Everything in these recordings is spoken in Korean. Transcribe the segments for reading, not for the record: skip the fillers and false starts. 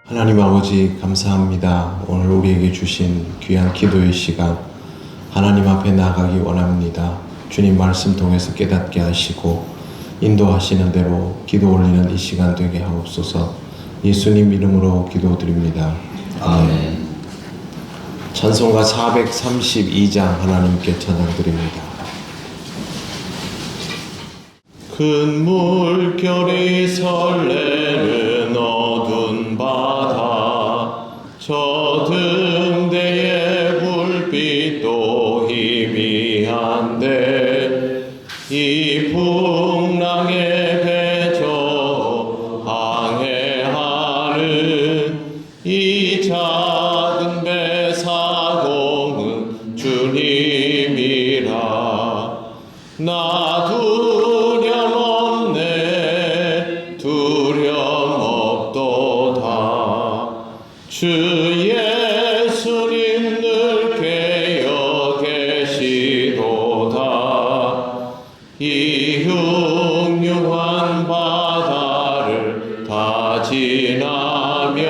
하나님 아버지 감사합니다. 오늘 우리에게 주신 귀한 기도의 시간 하나님 앞에 나아가기 원합니다. 주님 말씀 통해서 깨닫게 하시고 인도하시는 대로 기도 올리는 이 시간 되게 하옵소서. 예수님 이름으로 기도드립니다. 아멘. 찬송가 432장 하나님께 찬양드립니다. 큰 물결이 설레는 어두운 바다, 저 등대의 불빛도 희미한데 이 풍랑에 배저 항해하는 이 작은 배 사공은 주님이라. 나 두려움 없네, 두려움 없도다. 주 예수님 늘 깨어 계시도다. 이 흉흉한 바다를 다 지나면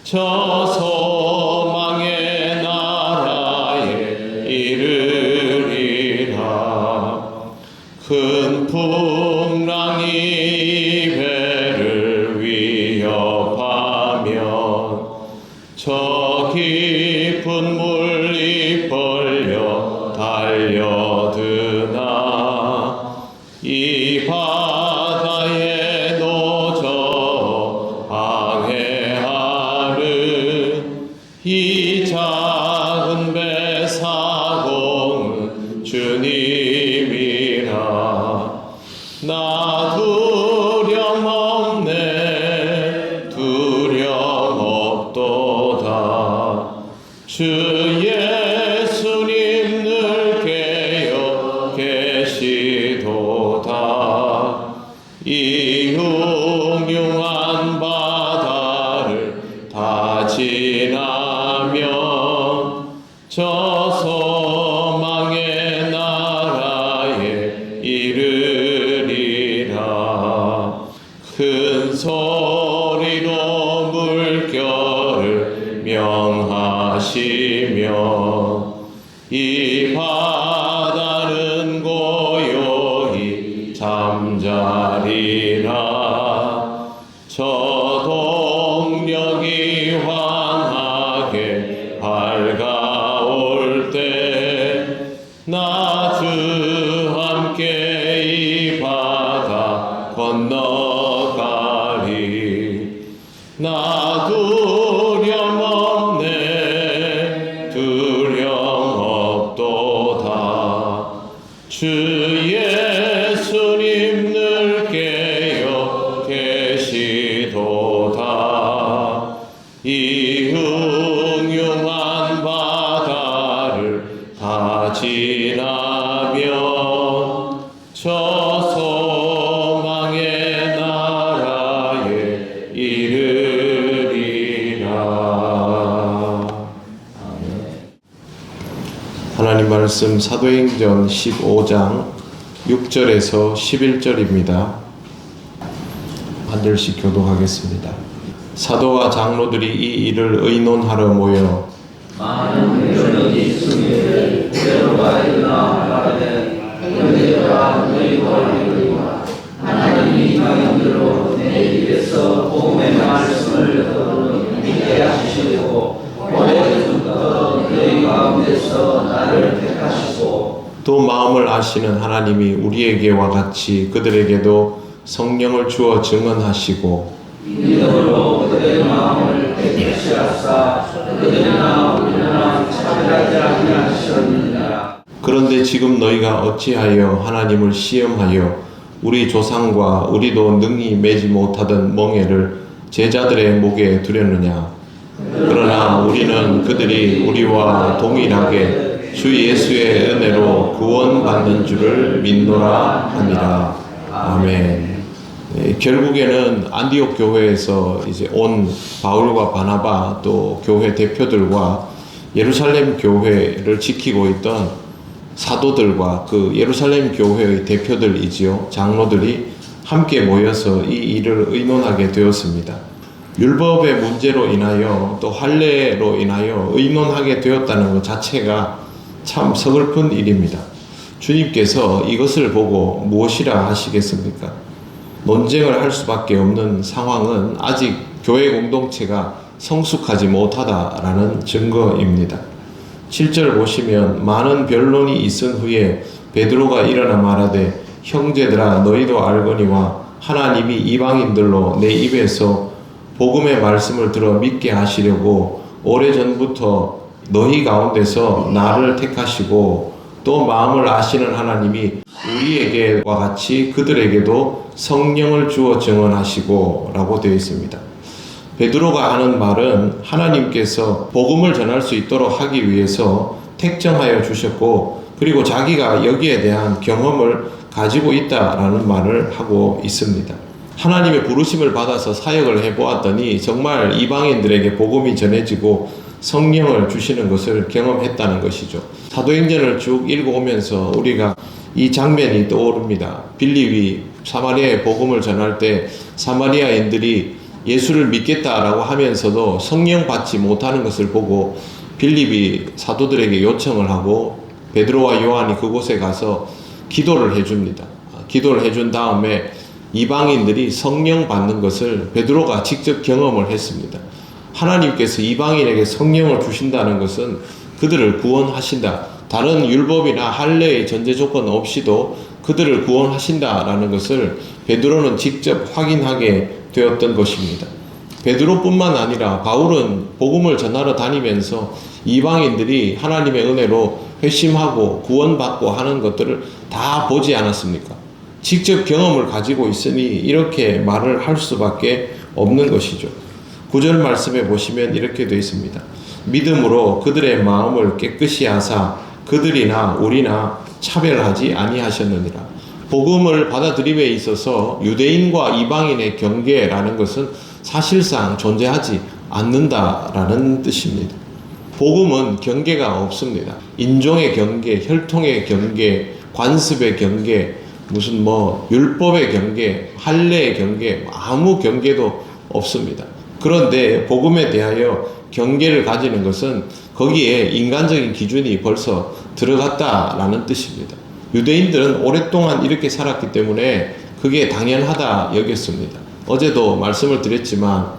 저 소망의 나라에 이르리라. 큰 풍랑이 배를 위협하면 저 깊은 물이 벌려 달려드나 이 바다에 노저 항해하는 이 작은 배 사공은 주님이라. 나 두려움 없네, 두려움 없도다. 주 예수님 늘 깨어 계시도다. 이 흉흉한 바다를 다 지나면 저 소망의 나라에 이르리라. 큰 소리로 물결을 명하시며 이 바다는 고요히 잠자리라. 저 동력이 환하게 밝아올 때 나 주 함께 이 바다 건너가리. 나 두려움 없네, 두려움 없도다. 주 예수님 늘 깨어 계시도다. 이 흉흉한 바다를 다 지나면 저 소망의 나라에 이르리라. 하나님 말씀 사도행전 15장 6절에서 11절입니다. 한 절씩 교독하겠습니다. 사도와 장로들이 이 일을 의논하러 모여 많은 회중이 예수님을 베드로가 일어나 말하되 형제들아 너희가 이르리라. 하나님이 장인들로 내 입에서 복음의 말씀을 믿게 하시고 오래전부터 너희 가운데서 나를 택하시고 또 마음을 아시는 하나님이 우리에게와 같이 그들에게도 성령을 주어 증언하시고 믿음으로 그들의 마음을 택하시사 그들이나 우리나 차별하지 아니하셨느니라. 그런데 지금 너희가 어찌하여 하나님을 시험하여 우리 조상과 우리도 능히 매지 못하던 멍에를 제자들의 목에 두렸느냐. 그러나 우리는 그들이 우리와 동일하게 주 예수의 은혜로 구원받는 줄을 믿노라 하니라. 아멘. 결국에는 안디옥 교회에서 이제 온 바울과 바나바 또 교회 대표들과 예루살렘 교회를 지키고 있던 사도들과 그 예루살렘 교회의 대표들이지요, 장로들이 함께 모여서 이 일을 의논하게 되었습니다. 율법의 문제로 인하여 또 할례로 인하여 의논하게 되었다는 것 자체가 참 서글픈 일입니다. 주님께서 이것을 보고 무엇이라 하시겠습니까? 논쟁을 할 수밖에 없는 상황은 아직 교회 공동체가 성숙하지 못하다라는 증거입니다. 7절 보시면 많은 변론이 있은 후에 베드로가 일어나 말하되 형제들아 너희도 알거니와 하나님이 이방인들로 내 입에서 복음의 말씀을 들어 믿게 하시려고 오래전부터 너희 가운데서 나를 택하시고 또 마음을 아시는 하나님이 우리에게와 같이 그들에게도 성령을 주어 증언하시고 라고 되어 있습니다. 베드로가 하는 말은 하나님께서 복음을 전할 수 있도록 하기 위해서 택정하여 주셨고 그리고 자기가 여기에 대한 경험을 가지고 있다라는 말을 하고 있습니다. 하나님의 부르심을 받아서 사역을 해보았더니 정말 이방인들에게 복음이 전해지고 성령을 주시는 것을 경험했다는 것이죠. 사도행전을 쭉 읽어오면서 우리가 이 장면이 떠오릅니다. 빌립이 사마리아에 복음을 전할 때 사마리아인들이 예수를 믿겠다라고 하면서도 성령 받지 못하는 것을 보고 빌립이 사도들에게 요청을 하고 베드로와 요한이 그곳에 가서 기도를 해줍니다. 기도를 해준 다음에 이방인들이 성령 받는 것을 베드로가 직접 경험을 했습니다. 하나님께서 이방인에게 성령을 주신다는 것은 그들을 구원하신다. 다른 율법이나 할례의 전제 조건 없이도 그들을 구원하신다라는 것을 베드로는 직접 확인하게 되었던 것입니다. 베드로뿐만 아니라 바울은 복음을 전하러 다니면서 이방인들이 하나님의 은혜로 회심하고 구원받고 하는 것들을 다 보지 않았습니까? 직접 경험을 가지고 있으니 이렇게 말을 할 수밖에 없는 것이죠. 9절 말씀에 보시면 이렇게 되어 있습니다. 믿음으로 그들의 마음을 깨끗이 하사 그들이나 우리나 차별하지 아니하셨느니라. 복음을 받아들임에 있어서 유대인과 이방인의 경계라는 것은 사실상 존재하지 않는다라는 뜻입니다. 복음은 경계가 없습니다. 인종의 경계, 혈통의 경계, 관습의 경계, 무슨 율법의 경계, 할례의 경계, 아무 경계도 없습니다. 그런데 복음에 대하여 경계를 가지는 것은 거기에 인간적인 기준이 벌써 들어갔다라는 뜻입니다. 유대인들은 오랫동안 이렇게 살았기 때문에 그게 당연하다 여겼습니다. 어제도 말씀을 드렸지만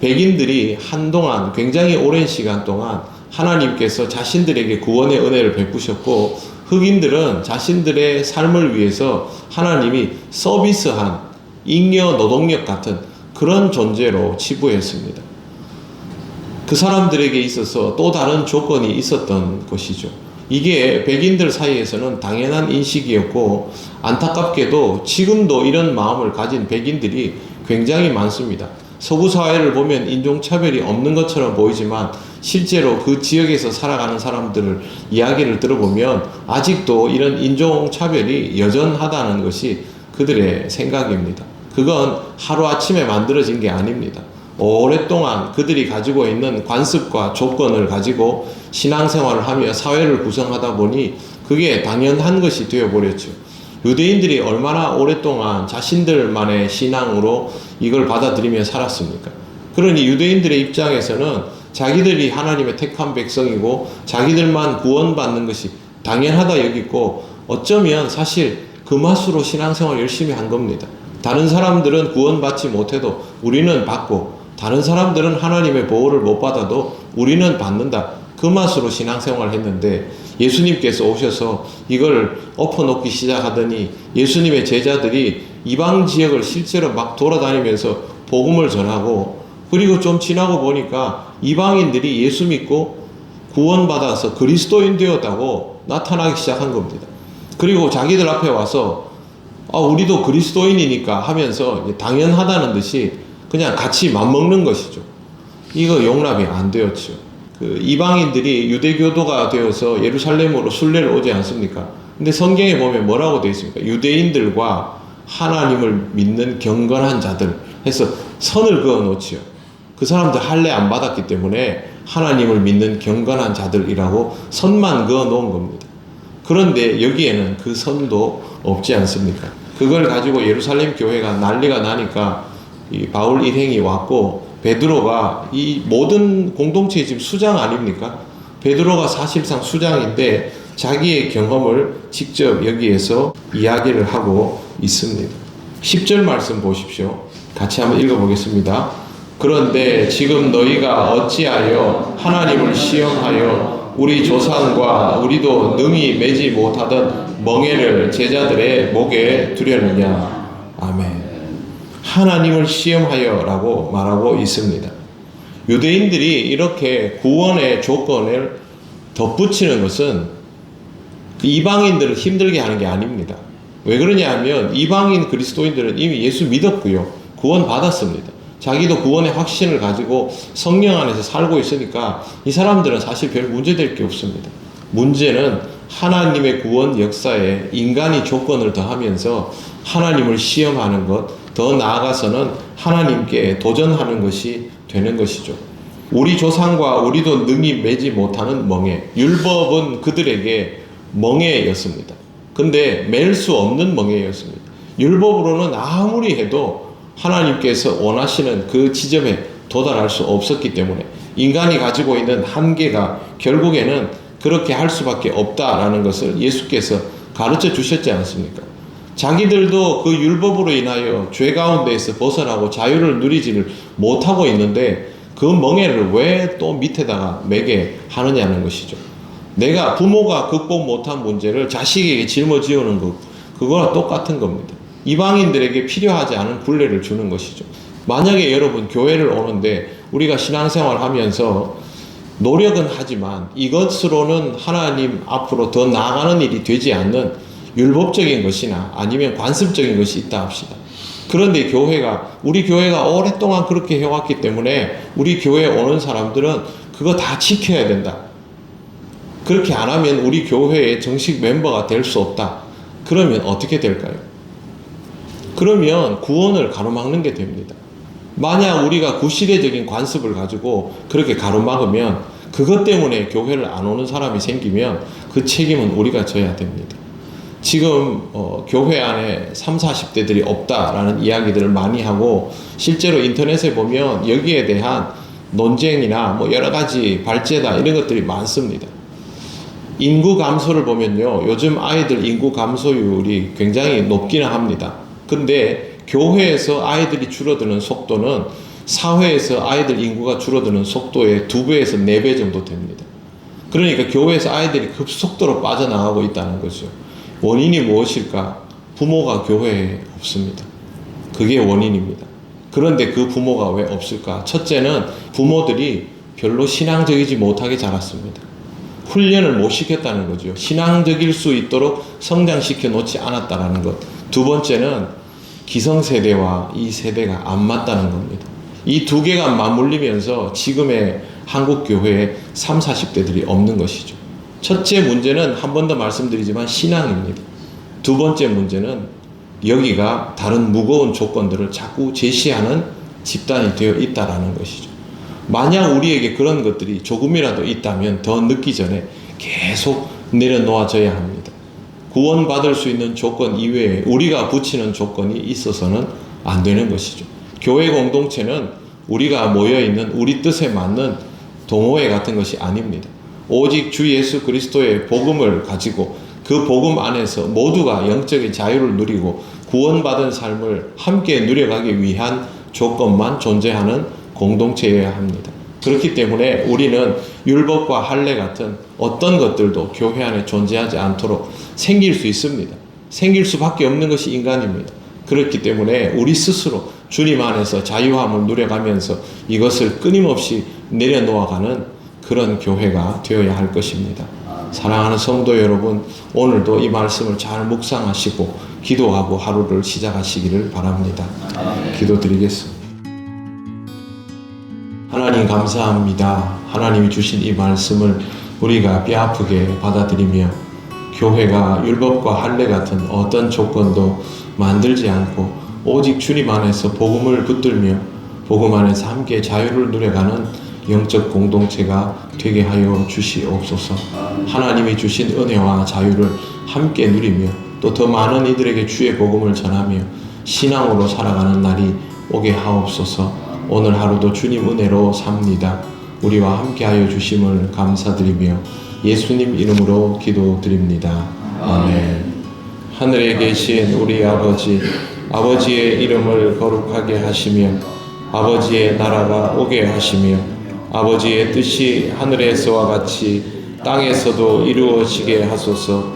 백인들이 한동안 굉장히 오랜 시간 동안 하나님께서 자신들에게 구원의 은혜를 베푸셨고 흑인들은 자신들의 삶을 위해서 하나님이 서비스한 잉여 노동력 같은 그런 존재로 치부했습니다. 그 사람들에게 있어서 또 다른 조건이 있었던 것이죠. 이게 백인들 사이에서는 당연한 인식이었고 안타깝게도 지금도 이런 마음을 가진 백인들이 굉장히 많습니다. 서구 사회를 보면 인종차별이 없는 것처럼 보이지만 실제로 그 지역에서 살아가는 사람들을 이야기를 들어보면 아직도 이런 인종차별이 여전하다는 것이 그들의 생각입니다. 그건 하루아침에 만들어진 게 아닙니다. 오랫동안 그들이 가지고 있는 관습과 조건을 가지고 신앙생활을 하며 사회를 구성하다 보니 그게 당연한 것이 되어버렸죠. 유대인들이 얼마나 오랫동안 자신들만의 신앙으로 이걸 받아들이며 살았습니까? 그러니 유대인들의 입장에서는 자기들이 하나님의 택한 백성이고 자기들만 구원받는 것이 당연하다 여기고 어쩌면 사실 그 맛으로 신앙생활 열심히 한 겁니다. 다른 사람들은 구원받지 못해도 우리는 받고 다른 사람들은 하나님의 보호를 못 받아도 우리는 받는다. 그 맛으로 신앙생활을 했는데 예수님께서 오셔서 이걸 엎어놓기 시작하더니 예수님의 제자들이 이방 지역을 실제로 막 돌아다니면서 복음을 전하고 그리고 좀 지나고 보니까 이방인들이 예수 믿고 구원받아서 그리스도인 되었다고 나타나기 시작한 겁니다. 그리고 자기들 앞에 와서 우리도 그리스도인이니까 하면서 당연하다는 듯이 그냥 같이 맘먹는 것이죠. 이거 용납이 안 되었죠. 그 이방인들이 유대교도가 되어서 예루살렘으로 순례를 오지 않습니까? 근데 성경에 보면 뭐라고 되어 있습니까? 유대인들과 하나님을 믿는 경건한 자들 해서 선을 그어 놓지요. 그 사람들 할례 안 받았기 때문에 하나님을 믿는 경건한 자들이라고 선만 그어 놓은 겁니다. 그런데 여기에는 그 선도 없지 않습니까? 그걸 가지고 예루살렘 교회가 난리가 나니까 이 바울 일행이 왔고 베드로가 이 모든 공동체의 지금 수장 아닙니까? 베드로가 사실상 수장인데 자기의 경험을 직접 여기에서 이야기를 하고 있습니다. 10절 말씀 보십시오. 같이 한번 읽어보겠습니다. 그런데 지금 너희가 어찌하여 하나님을 시험하여 우리 조상과 우리도 능히 매지 못하던 멍에를 제자들의 목에 두려느냐. 아멘. 하나님을 시험하여 라고 말하고 있습니다. 유대인들이 이렇게 구원의 조건을 덧붙이는 것은 이방인들을 힘들게 하는 게 아닙니다. 왜 그러냐 하면 이방인 그리스도인들은 이미 예수 믿었고요. 구원 받았습니다. 자기도 구원의 확신을 가지고 성령 안에서 살고 있으니까 이 사람들은 사실 별 문제될 게 없습니다. 문제는 하나님의 구원 역사에 인간이 조건을 더하면서 하나님을 시험하는 것, 더 나아가서는 하나님께 도전하는 것이 되는 것이죠. 우리 조상과 우리도 능히 매지 못하는 멍에, 율법은 그들에게 멍에였습니다. 근데 맬 수 없는 멍에였습니다. 율법으로는 아무리 해도 하나님께서 원하시는 그 지점에 도달할 수 없었기 때문에 인간이 가지고 있는 한계가 결국에는 그렇게 할 수밖에 없다라는 것을 예수께서 가르쳐 주셨지 않습니까? 자기들도 그 율법으로 인하여 죄 가운데에서 벗어나고 자유를 누리지를 못하고 있는데 그 멍에를 왜 또 밑에다가 매게 하느냐는 것이죠. 내가 부모가 극복 못한 문제를 자식에게 짊어지우는 것, 그거랑 똑같은 겁니다. 이방인들에게 필요하지 않은 굴레를 주는 것이죠. 만약에 여러분 교회를 오는데 우리가 신앙생활 하면서 노력은 하지만 이것으로는 하나님 앞으로 더 나아가는 일이 되지 않는 율법적인 것이나 아니면 관습적인 것이 있다 합시다. 그런데 우리 교회가 오랫동안 그렇게 해왔기 때문에 우리 교회에 오는 사람들은 그거 다 지켜야 된다. 그렇게 안 하면 우리 교회의 정식 멤버가 될 수 없다. 그러면 어떻게 될까요? 그러면 구원을 가로막는 게 됩니다. 만약 우리가 구시대적인 관습을 가지고 그렇게 가로막으면 그것 때문에 교회를 안 오는 사람이 생기면 그 책임은 우리가 져야 됩니다. 지금 교회 안에 30, 40대들이 없다라는 이야기들을 많이 하고 실제로 인터넷에 보면 여기에 대한 논쟁이나 뭐 여러 가지 발제다 이런 것들이 많습니다. 인구 감소를 보면요. 요즘 아이들 인구 감소율이 굉장히 높기는 합니다. 근데 교회에서 아이들이 줄어드는 속도는 사회에서 아이들 인구가 줄어드는 속도의 2배에서 4배 정도 됩니다. 그러니까 교회에서 아이들이 급속도로 빠져나가고 있다는 거죠. 원인이 무엇일까? 부모가 교회에 없습니다. 그게 원인입니다. 그런데 그 부모가 왜 없을까? 첫째는 부모들이 별로 신앙적이지 못하게 자랐습니다. 훈련을 못 시켰다는 거죠. 신앙적일 수 있도록 성장시켜 놓지 않았다는 것. 두 번째는 기성세대와 이 세대가 안 맞다는 겁니다. 이 두 개가 맞물리면서 지금의 한국 교회에 30, 40대들이 없는 것이죠. 첫째 문제는 한 번 더 말씀드리지만 신앙입니다. 두 번째 문제는 여기가 다른 무거운 조건들을 자꾸 제시하는 집단이 되어 있다라는 것이죠. 만약 우리에게 그런 것들이 조금이라도 있다면 더 늦기 전에 계속 내려놓아져야 합니다. 구원받을 수 있는 조건 이외에 우리가 붙이는 조건이 있어서는 안 되는 것이죠. 교회 공동체는 우리가 모여있는 우리 뜻에 맞는 동호회 같은 것이 아닙니다. 오직 주 예수 그리스도의 복음을 가지고 그 복음 안에서 모두가 영적인 자유를 누리고 구원받은 삶을 함께 누려가기 위한 조건만 존재하는 공동체여야 합니다. 그렇기 때문에 우리는 율법과 할례 같은 어떤 것들도 교회 안에 존재하지 않도록 생길 수 있습니다. 생길 수밖에 없는 것이 인간입니다. 그렇기 때문에 우리 스스로 주님 안에서 자유함을 누려가면서 이것을 끊임없이 내려놓아가는 그런 교회가 되어야 할 것입니다. 사랑하는 성도 여러분, 오늘도 이 말씀을 잘 묵상하시고 기도하고 하루를 시작하시기를 바랍니다. 기도드리겠습니다. 하나님 감사합니다. 하나님이 주신 이 말씀을 우리가 뼈아프게 받아들이며 교회가 율법과 할례 같은 어떤 조건도 만들지 않고 오직 주님 안에서 복음을 붙들며 복음 안에서 함께 자유를 누려가는 영적 공동체가 되게 하여 주시옵소서. 하나님이 주신 은혜와 자유를 함께 누리며 또 더 많은 이들에게 주의 복음을 전하며 신앙으로 살아가는 날이 오게 하옵소서. 오늘 하루도 주님 은혜로 삽니다. 우리와 함께하여 주심을 감사드리며 예수님 이름으로 기도드립니다. 아멘. 하늘에 계신 우리 아버지, 아버지의 이름을 거룩하게 하시며 아버지의 나라가 오게 하시며 아버지의 뜻이 하늘에서와 같이 땅에서도 이루어지게 하소서.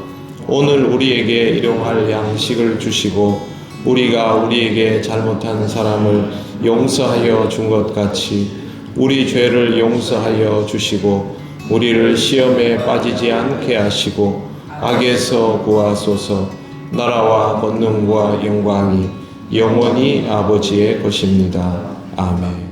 오늘 우리에게 일용할 양식을 주시고 우리가 우리에게 잘못한 사람을 용서하여 준 것 같이 우리 죄를 용서하여 주시고 우리를 시험에 빠지지 않게 하시고 악에서 구하소서. 나라와 권능과 영광이 영원히 아버지의 것입니다. 아멘.